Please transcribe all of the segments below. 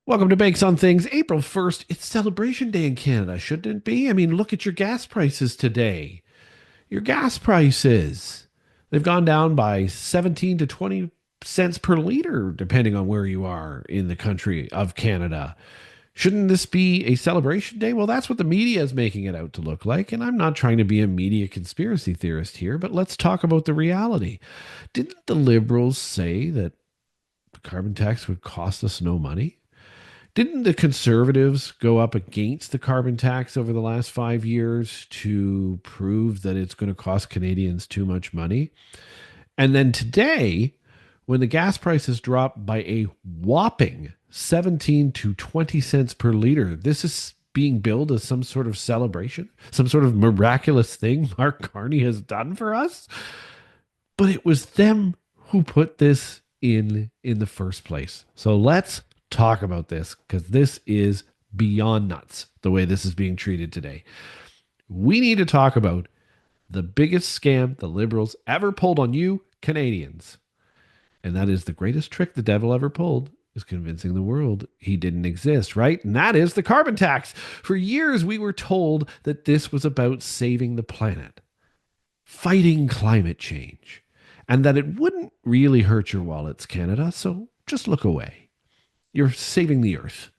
Welcome to Bakes on Things. April 1st, it's Celebration Day in Canada, shouldn't it be? I mean, look at your gas prices today. Your gas prices. They've gone down by 17 to 20 cents per liter, depending on where you are in the country of Canada. Shouldn't this be a celebration day? Well, that's what the media is making it out to look like. And I'm not trying to be a media conspiracy theorist here, but let's talk about the reality. Didn't the Liberals say that the carbon tax would cost us no money? Didn't the conservatives go up against the carbon tax over the last 5 years to prove that it's going to cost Canadians too much money? And then today, when the gas prices dropped by a whopping 17 to 20 cents per liter, this is being billed as some sort of celebration, some sort of miraculous thing Mark Carney has done for us. But it was them who put this in the first place. So let's talk about this because this is beyond nuts the way this is being treated today. We need to talk about the biggest scam the Liberals ever pulled on you Canadians. And that is the greatest trick the devil ever pulled is convincing the world he didn't exist, right? And that is the carbon tax. For years, we were told that this was about saving the planet, fighting climate change, and that it wouldn't really hurt your wallets, Canada, so just look away. You're saving the earth.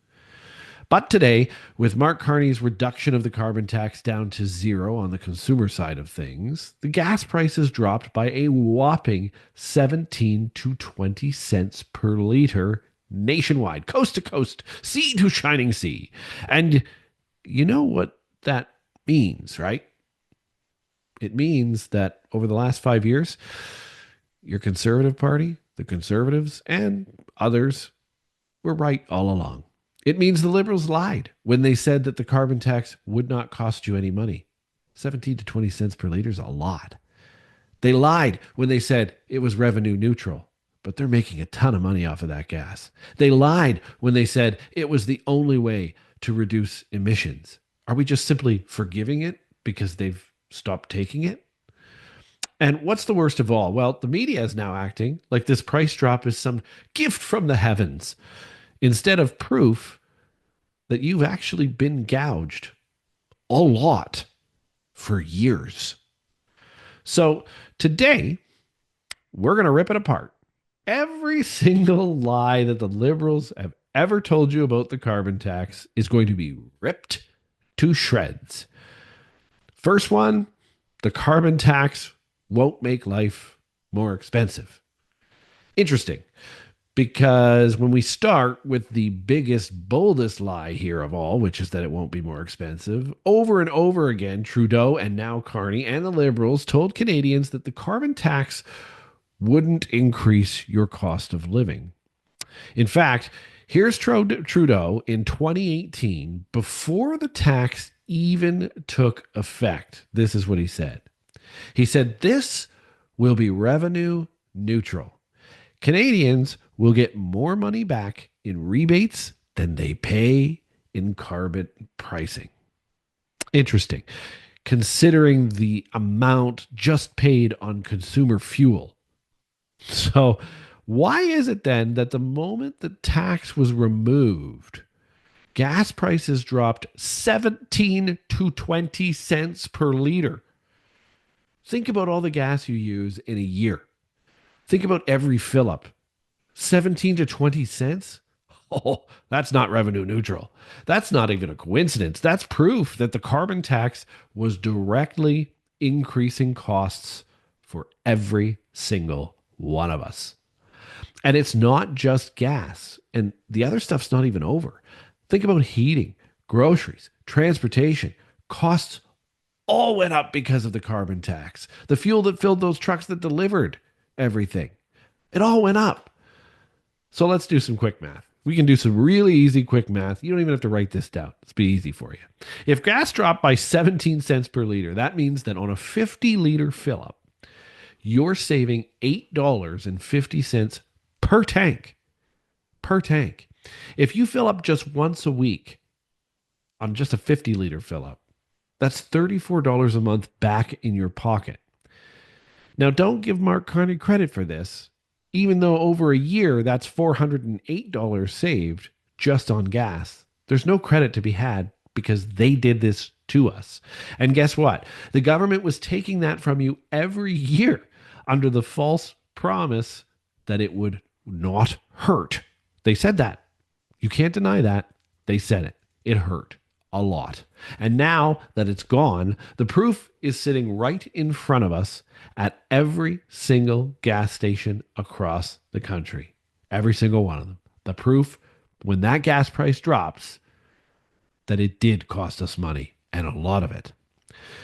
But today, with Mark Carney's reduction of the carbon tax down to zero on the consumer side of things, the gas prices dropped by a whopping 17 to 20 cents per liter nationwide, coast to coast, sea to shining sea. And you know what that means, right? It means that over the last 5 years, your Conservative Party, the Conservatives, and others were right all along. It means the Liberals lied when they said that the carbon tax would not cost you any money. 17 to 20 cents per liter is a lot. They lied when they said it was revenue neutral, but they're making a ton of money off of that gas. They lied when they said it was the only way to reduce emissions. Are we just simply forgiving it because they've stopped taking it? And what's the worst of all? Well, the media is now acting like this price drop is some gift from the heavens instead of proof that you've actually been gouged a lot for years. So today, we're going to rip it apart. Every single lie that the Liberals have ever told you about the carbon tax is going to be ripped to shreds. First one, the carbon tax won't make life more expensive. Interesting, because when we start with the biggest, boldest lie here of all, which is that it won't be more expensive, over and over again, Trudeau and now Carney and the Liberals told Canadians that the carbon tax wouldn't increase your cost of living. In fact, here's Trudeau in 2018, before the tax even took effect. This is what he said. He said, "This will be revenue neutral. Canadians will get more money back in rebates than they pay in carbon pricing." Interesting, considering the amount just paid on consumer fuel. So, why is it then that the moment the tax was removed, gas prices dropped 17 to 20 cents per liter? Think about all the gas you use in a year. Think about every fill up. 17 to 20 cents? Oh, that's not revenue neutral. That's not even a coincidence. That's proof that the carbon tax was directly increasing costs for every single one of us. And it's not just gas, and the other stuff's not even over. Think about heating, groceries, transportation, costs all went up because of the carbon tax. The fuel that filled those trucks that delivered everything, it all went up. So let's do some quick math. We can do some really easy quick math. You don't even have to write this down. It's be easy for you. If gas dropped by 17 cents per liter, that means that on a 50-liter fill up, you're saving $8.50 per tank. Per tank. If you fill up just once a week on just a 50-liter fill up, that's $34 a month back in your pocket. Now, don't give Mark Carney credit for this, even though over a year, that's $408 saved just on gas. There's no credit to be had because they did this to us. And guess what? The government was taking that from you every year under the false promise that it would not hurt. They said that. You can't deny that. They said it. It hurt a lot. And now that it's gone, the proof is sitting right in front of us at every single gas station across the country. Every single one of them. The proof, when that gas price drops, that it did cost us money, and a lot of it.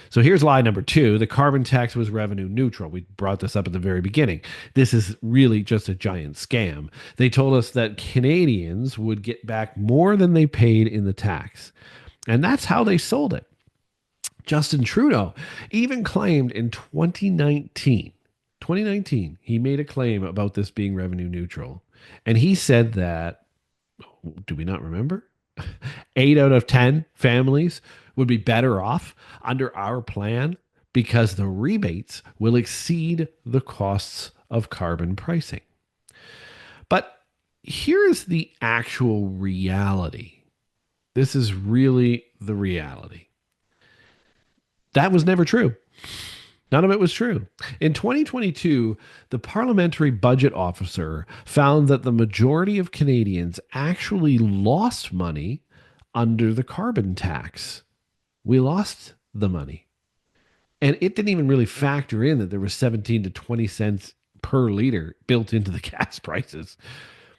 So here's lie number 2. The carbon tax was revenue neutral. We brought this up at the very beginning. This is really just a giant scam. They told us that Canadians would get back more than they paid in the tax. And that's how they sold it. Justin Trudeau even claimed in 2019, he made a claim about this being revenue neutral. And he said that, do we not remember? 8 out of 10 families would be better off under our plan because the rebates will exceed the costs of carbon pricing. But here is the actual reality. This is really the reality. That was never true. None of it was true. In 2022, the Parliamentary Budget Officer found that the majority of Canadians actually lost money under the carbon tax. We lost the money. And it didn't even really factor in that there was 17 to 20 cents per liter built into the gas prices.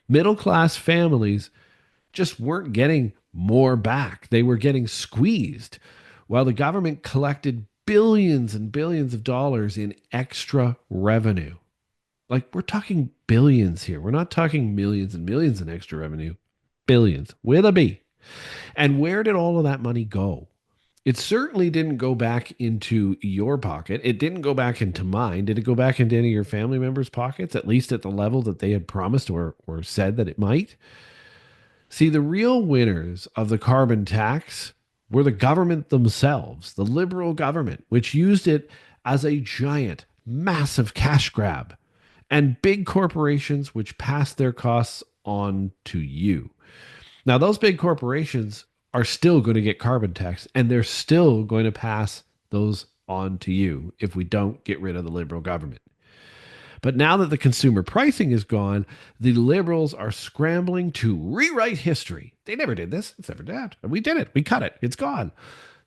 Middle-class families just weren't getting more back. They were getting squeezed while the government collected billions and billions of dollars in extra revenue. Like, we're talking billions here. We're not talking millions and millions in extra revenue. Billions with a B. And where did all of that money go? It certainly didn't go back into your pocket. It didn't go back into mine. Did it go back into any of your family members' pockets, at least at the level that they had promised or said that it might? See, the real winners of the carbon tax were the government themselves, the Liberal government, which used it as a giant, massive cash grab, and big corporations which passed their costs on to you. Now, those big corporations are still going to get carbon tax, and they're still going to pass those on to you if we don't get rid of the Liberal government. But now that the consumer pricing is gone, the Liberals are scrambling to rewrite history. They never did this. It's never done. We did it. We cut it. It's gone.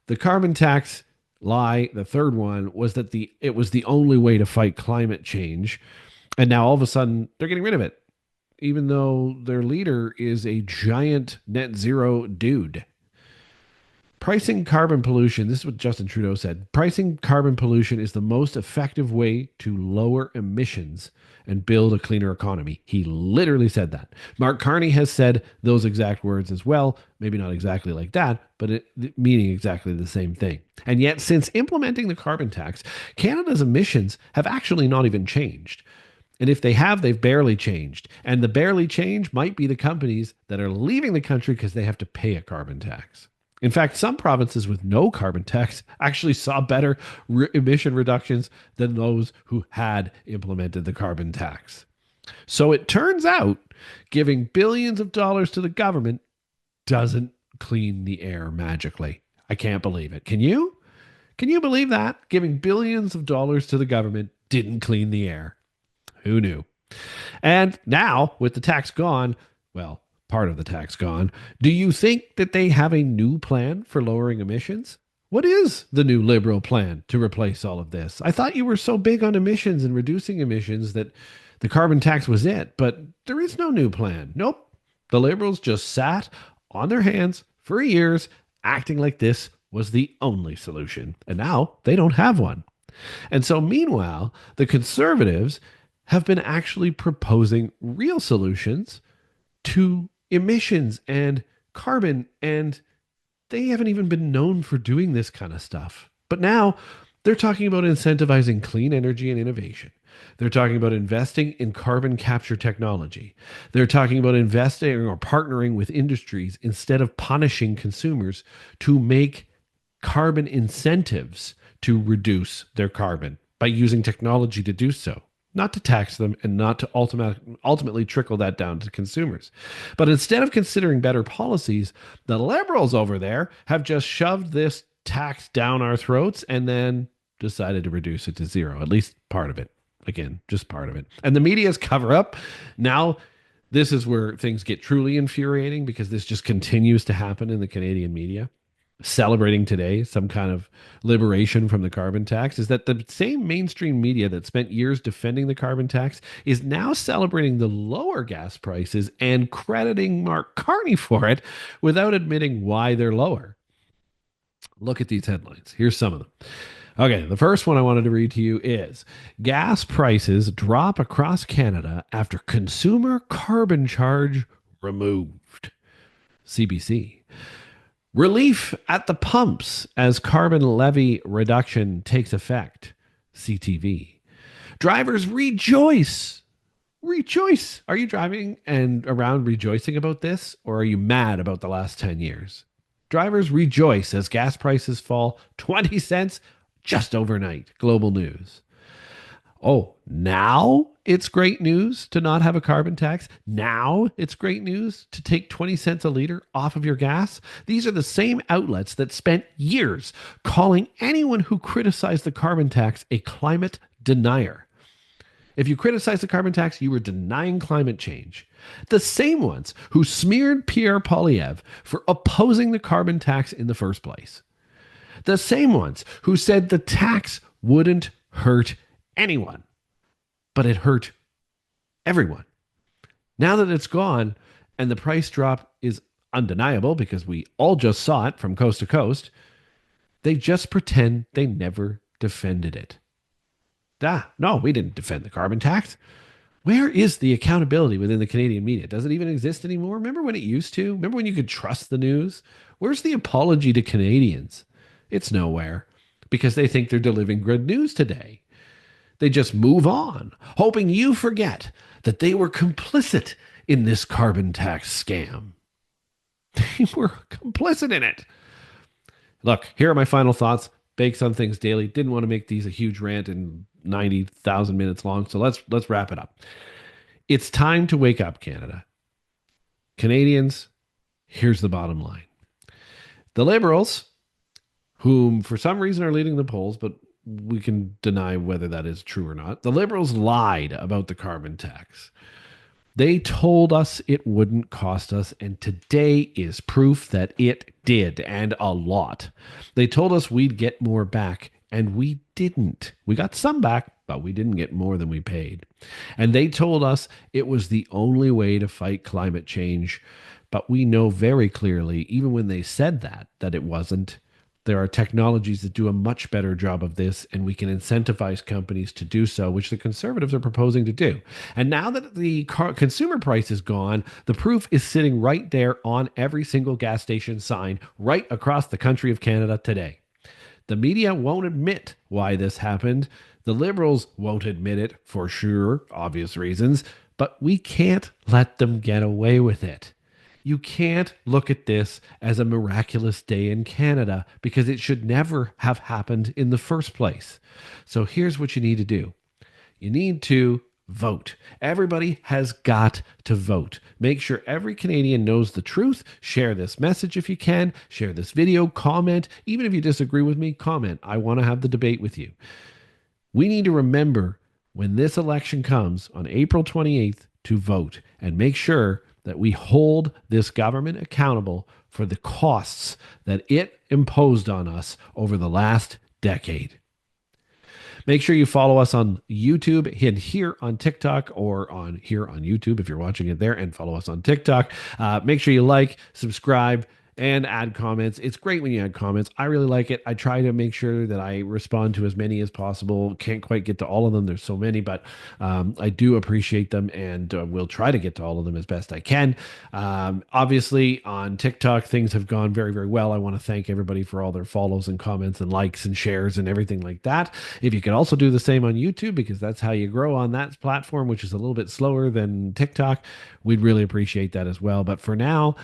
The carbon tax lie, the third one, was that it was the only way to fight climate change. And now all of a sudden, they're getting rid of it, even though their leader is a giant net zero dude. Pricing carbon pollution, this is what Justin Trudeau said, pricing carbon pollution is the most effective way to lower emissions and build a cleaner economy. He literally said that. Mark Carney has said those exact words as well, maybe not exactly like that, but meaning exactly the same thing. And yet, since implementing the carbon tax, Canada's emissions have actually not even changed. And if they have, they've barely changed. And the barely change might be the companies that are leaving the country because they have to pay a carbon tax. In fact, some provinces with no carbon tax actually saw better emission reductions than those who had implemented the carbon tax. So it turns out giving billions of dollars to the government doesn't clean the air magically. I can't believe it. Can you? Can you believe that? Giving billions of dollars to the government didn't clean the air. Who knew? And now, with the tax gone, well, part of the tax gone, do you think that they have a new plan for lowering emissions? What is the new Liberal plan to replace all of this? I thought you were so big on emissions and reducing emissions that the carbon tax was it, but there is no new plan. Nope. The Liberals just sat on their hands for years, acting like this was the only solution. And now they don't have one. And so meanwhile, the Conservatives have been actually proposing real solutions to emissions and carbon, and they haven't even been known for doing this kind of stuff. But now they're talking about incentivizing clean energy and innovation. They're talking about investing in carbon capture technology. They're talking about investing or partnering with industries instead of punishing consumers to make carbon incentives to reduce their carbon by using technology to do so. not to tax them and not to ultimately trickle that down to consumers. But instead of considering better policies, the liberals over there have just shoved this tax down our throats and then decided to reduce it to zero, at least part of it. Again, just part of it. And the media's cover up. Now, this is where things get truly infuriating because this just continues to happen in the Canadian media. Celebrating today some kind of liberation from the carbon tax is that the same mainstream media that spent years defending the carbon tax is now celebrating the lower gas prices and crediting Mark Carney for it without admitting why they're lower. Look at these headlines. Here's some of them. Okay, the first one I wanted to read to you is gas prices drop across Canada after consumer carbon charge removed. CBC. Relief at the pumps as carbon levy reduction takes effect. CTV. Drivers rejoice. Rejoice. Are you driving and around rejoicing about this, or are you mad about the last 10 years? Drivers rejoice as gas prices fall 20 cents just overnight. Global News. Oh, now it's great news to not have a carbon tax. Now it's great news to take 20 cents a liter off of your gas. These are the same outlets that spent years calling anyone who criticized the carbon tax a climate denier. If you criticize the carbon tax, you were denying climate change. The same ones who smeared Pierre Poilievre for opposing the carbon tax in the first place. The same ones who said the tax wouldn't hurt anyone, but it hurt everyone. Now that it's gone and the price drop is undeniable because we all just saw it from coast to coast, they just pretend they never defended it. No, we didn't defend the carbon tax. Where is the accountability within the Canadian media? Does it even exist anymore? Remember when it used to? Remember when you could trust the news? Where's the apology to Canadians? It's nowhere because they think they're delivering good news today. They just move on, hoping you forget that they were complicit in this carbon tax scam. They were complicit in it. Look, here are my final thoughts. Bakes on Things Daily. Didn't want to make these a huge rant and 90,000 minutes long, so let's wrap it up. It's time to wake up, Canada. Canadians, here's the bottom line. The Liberals, whom for some reason are leading the polls, but we can deny whether that is true or not. The Liberals lied about the carbon tax. They told us it wouldn't cost us, and today is proof that it did, and a lot. They told us we'd get more back, and we didn't. We got some back, but we didn't get more than we paid. And they told us it was the only way to fight climate change, but we know very clearly, even when they said that it wasn't. There are technologies that do a much better job of this, and we can incentivize companies to do so, which the Conservatives are proposing to do. And now that the consumer price is gone, the proof is sitting right there on every single gas station sign right across the country of Canada today. The media won't admit why this happened. The Liberals won't admit it for sure, obvious reasons, but we can't let them get away with it. You can't look at this as a miraculous day in Canada because it should never have happened in the first place. So here's what you need to do. You need to vote. Everybody has got to vote. Make sure every Canadian knows the truth. Share this message if you can. Share this video. Comment. Even if you disagree with me, comment. I want to have the debate with you. We need to remember when this election comes on April 28th to vote and make sure that we hold this government accountable for the costs that it imposed on us over the last decade. Make sure you follow us on YouTube and here on TikTok or on here on YouTube if you're watching it there, and follow us on TikTok. Make sure you like, subscribe, and add comments. It's great when you add comments. I really like it. I try to make sure that I respond to as many as possible. Can't quite get to all of them. There's so many, but I do appreciate them, and we'll try to get to all of them as best I can. Obviously, on TikTok, things have gone very, very well. I want to thank everybody for all their follows and comments and likes and shares and everything like that. If you could also do the same on YouTube, because that's how you grow on that platform, which is a little bit slower than TikTok, we'd really appreciate that as well. But for now,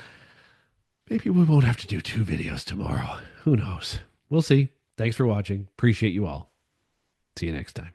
maybe we won't have to do 2 videos tomorrow. Who knows? We'll see. Thanks for watching. Appreciate you all. See you next time.